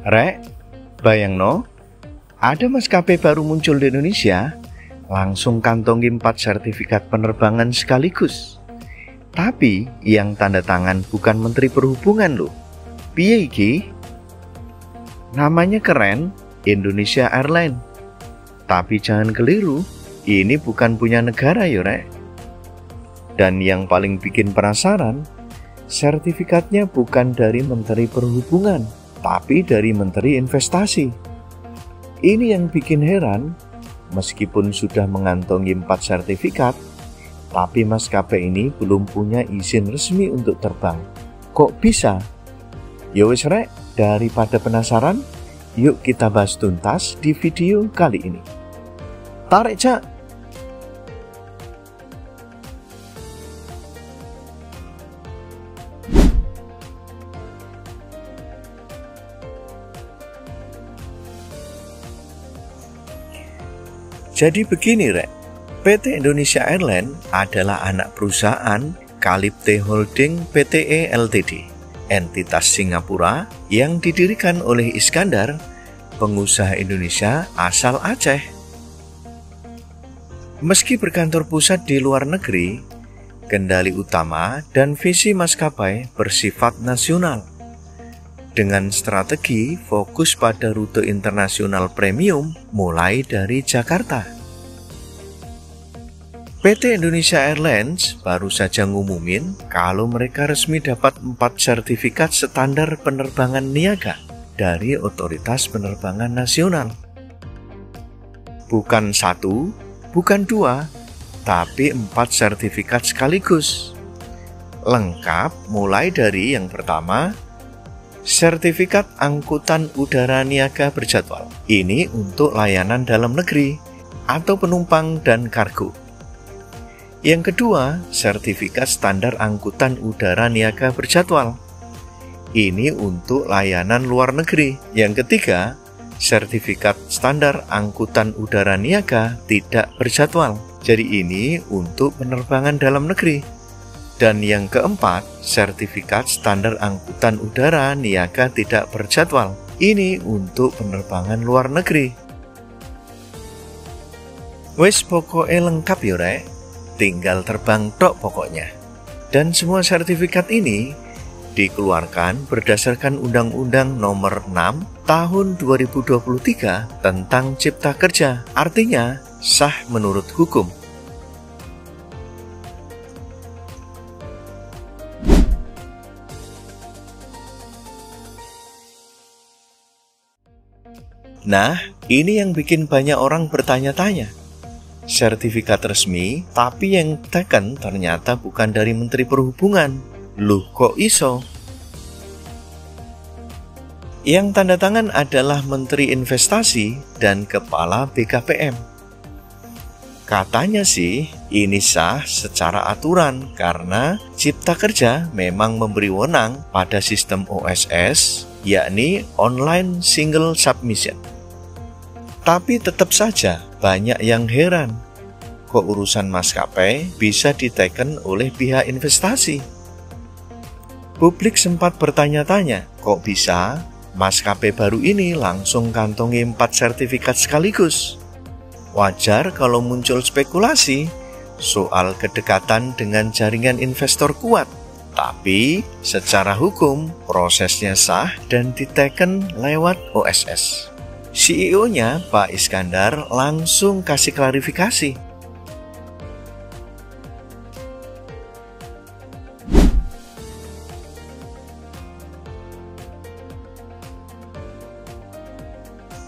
Rek, bayangno, ada maskapai baru muncul di Indonesia, langsung kantongi 4 sertifikat penerbangan sekaligus. Tapi yang tanda tangan bukan Menteri Perhubungan loh. Piye iki? Namanya keren, Indonesia Airlines. Tapi jangan keliru, ini bukan punya negara yo rek. Dan yang paling bikin penasaran, sertifikatnya bukan dari Menteri Perhubungan, tapi dari Menteri Investasi. Ini yang bikin heran, meskipun sudah mengantongi 4 sertifikat, tapi maskapai ini belum punya izin resmi untuk terbang. Kok bisa? Ya wis rek, daripada penasaran, yuk kita bahas tuntas di video kali ini. Tarik cak! Jadi begini rek, PT Indonesia Airlines adalah anak perusahaan Calypte Holding Pte Ltd, entitas Singapura yang didirikan oleh Iskandar, pengusaha Indonesia asal Aceh. Meski berkantor pusat di luar negeri, kendali utama dan visi maskapai bersifat nasional. Dengan strategi fokus pada rute internasional premium mulai dari Jakarta. PT Indonesia Airlines baru saja ngumumin kalau mereka resmi dapat 4 sertifikat standar penerbangan niaga dari Otoritas Penerbangan Nasional. Bukan 1, bukan 2, tapi 4 sertifikat sekaligus. Lengkap mulai dari yang pertama, Sertifikat Angkutan Udara Niaga Berjadwal. Ini untuk layanan dalam negeri atau penumpang dan kargo. Yang kedua, Sertifikat Standar Angkutan Udara Niaga Berjadwal. Ini untuk layanan luar negeri. Yang ketiga, Sertifikat Standar Angkutan Udara Niaga Tidak Berjadwal. Jadi ini untuk penerbangan dalam negeri. Dan yang keempat, Sertifikat Standar Angkutan Udara Niaga Tidak Berjadwal. Ini untuk penerbangan luar negeri. Wes pokoknya lengkap ya rek, tinggal terbang tok pokoknya. Dan semua sertifikat ini dikeluarkan berdasarkan Undang-Undang Nomor 6 Tahun 2023 tentang Cipta Kerja. Artinya sah menurut hukum. Nah, ini yang bikin banyak orang bertanya-tanya. Sertifikat resmi, tapi yang teken ternyata bukan dari Menteri Perhubungan. Loh, kok iso? Yang tanda tangan adalah Menteri Investasi dan Kepala BKPM. Katanya sih, ini sah secara aturan karena Cipta Kerja memang memberi wewenang pada sistem OSS, yakni Online Single Submission. Tapi tetap saja banyak yang heran, kok urusan maskapai bisa diteken oleh pihak investasi. Publik sempat bertanya-tanya, kok bisa maskapai baru ini langsung kantongi 4 sertifikat sekaligus? Wajar kalau muncul spekulasi soal kedekatan dengan jaringan investor kuat. Tapi secara hukum prosesnya sah dan diteken lewat OSS. CEO-nya Pak Iskandar langsung kasih klarifikasi.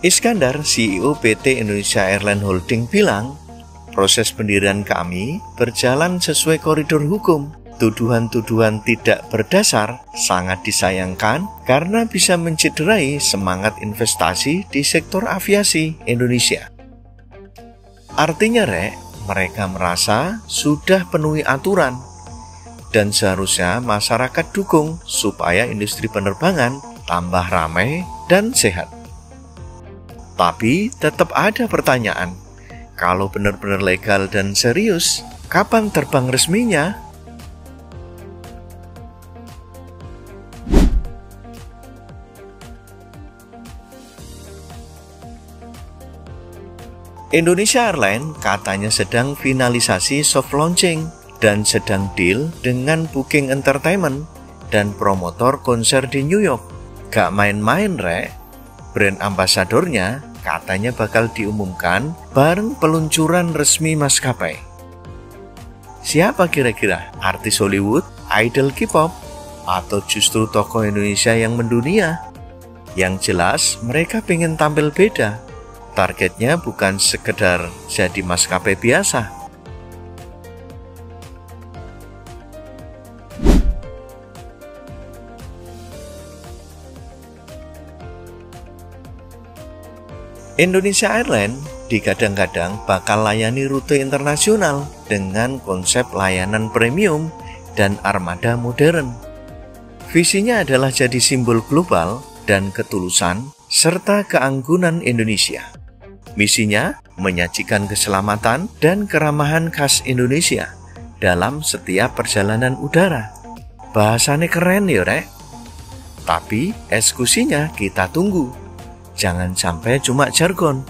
Iskandar, CEO PT Indonesia Airlines Holding bilang, proses pendirian kami berjalan sesuai koridor hukum. Tuduhan-tuduhan tidak berdasar sangat disayangkan karena bisa mencederai semangat investasi di sektor aviasi Indonesia. Artinya rek, mereka merasa sudah penuhi aturan dan seharusnya masyarakat dukung supaya industri penerbangan tambah ramai dan sehat. Tapi tetap ada pertanyaan, kalau benar-benar legal dan serius, kapan terbang resminya? Indonesia Airlines katanya sedang finalisasi soft launching dan sedang deal dengan Booking Entertainment dan promotor konser di New York. Gak main-main, Rek. Brand ambasadornya katanya bakal diumumkan bareng peluncuran resmi maskapai. Siapa kira-kira? Artis Hollywood, idol K-pop, atau justru tokoh Indonesia yang mendunia? Yang jelas mereka pengen tampil beda. Targetnya bukan sekedar jadi maskapai biasa. Indonesia Airlines digadang-gadang bakal layani rute internasional dengan konsep layanan premium dan armada modern. Visinya adalah jadi simbol global dan ketulusan serta keanggunan Indonesia. Misinya menyajikan keselamatan dan keramahan khas Indonesia dalam setiap perjalanan udara. Bahasanya keren ya, Rek. Tapi eksekusinya kita tunggu. Jangan sampai cuma jargon.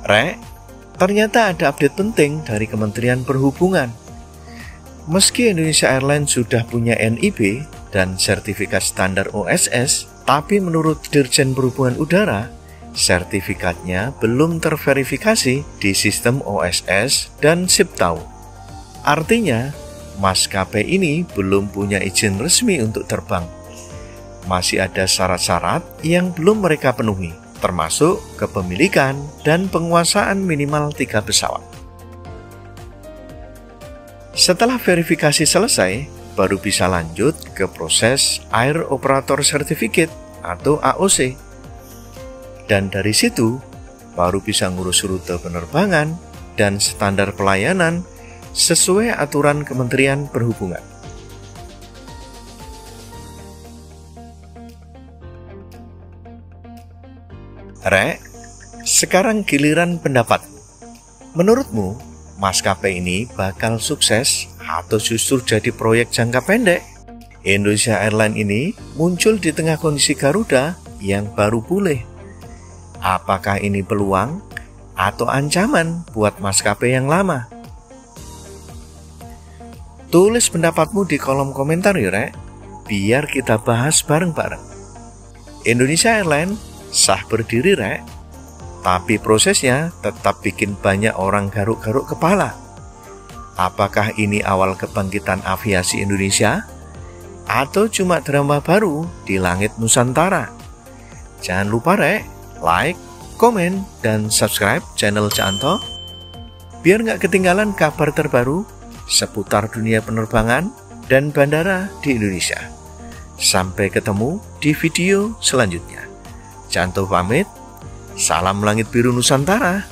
Rek, ternyata ada update penting dari Kementerian Perhubungan. Meski Indonesia Airlines sudah punya NIB dan sertifikat standar OSS, tapi menurut Dirjen Perhubungan Udara, sertifikatnya belum terverifikasi di sistem OSS dan SIPTAU. Artinya, maskapai ini belum punya izin resmi untuk terbang. Masih ada syarat-syarat yang belum mereka penuhi, termasuk kepemilikan dan penguasaan minimal 3 pesawat. Setelah verifikasi selesai, baru bisa lanjut ke proses Air Operator Certificate atau AOC. Dan dari situ, baru bisa ngurus rute penerbangan dan standar pelayanan sesuai aturan Kementerian Perhubungan. Rek, sekarang giliran pendapat. Menurutmu, maskapai ini bakal sukses atau justru jadi proyek jangka pendek? Indonesia Airlines ini muncul di tengah kondisi Garuda yang baru pulih. Apakah ini peluang atau ancaman buat maskapai yang lama? Tulis pendapatmu di kolom komentar ya, Rek, biar kita bahas bareng-bareng. Indonesia Airlines sah berdiri, Rek, tapi prosesnya tetap bikin banyak orang garuk-garuk kepala. Apakah ini awal kebangkitan aviasi Indonesia? Atau cuma drama baru di langit Nusantara? Jangan lupa, Rek, like, komen, dan subscribe channel Canto biar nggak ketinggalan kabar terbaru seputar dunia penerbangan dan bandara di Indonesia. Sampai ketemu di video selanjutnya. Canto pamit. Salam langit biru Nusantara.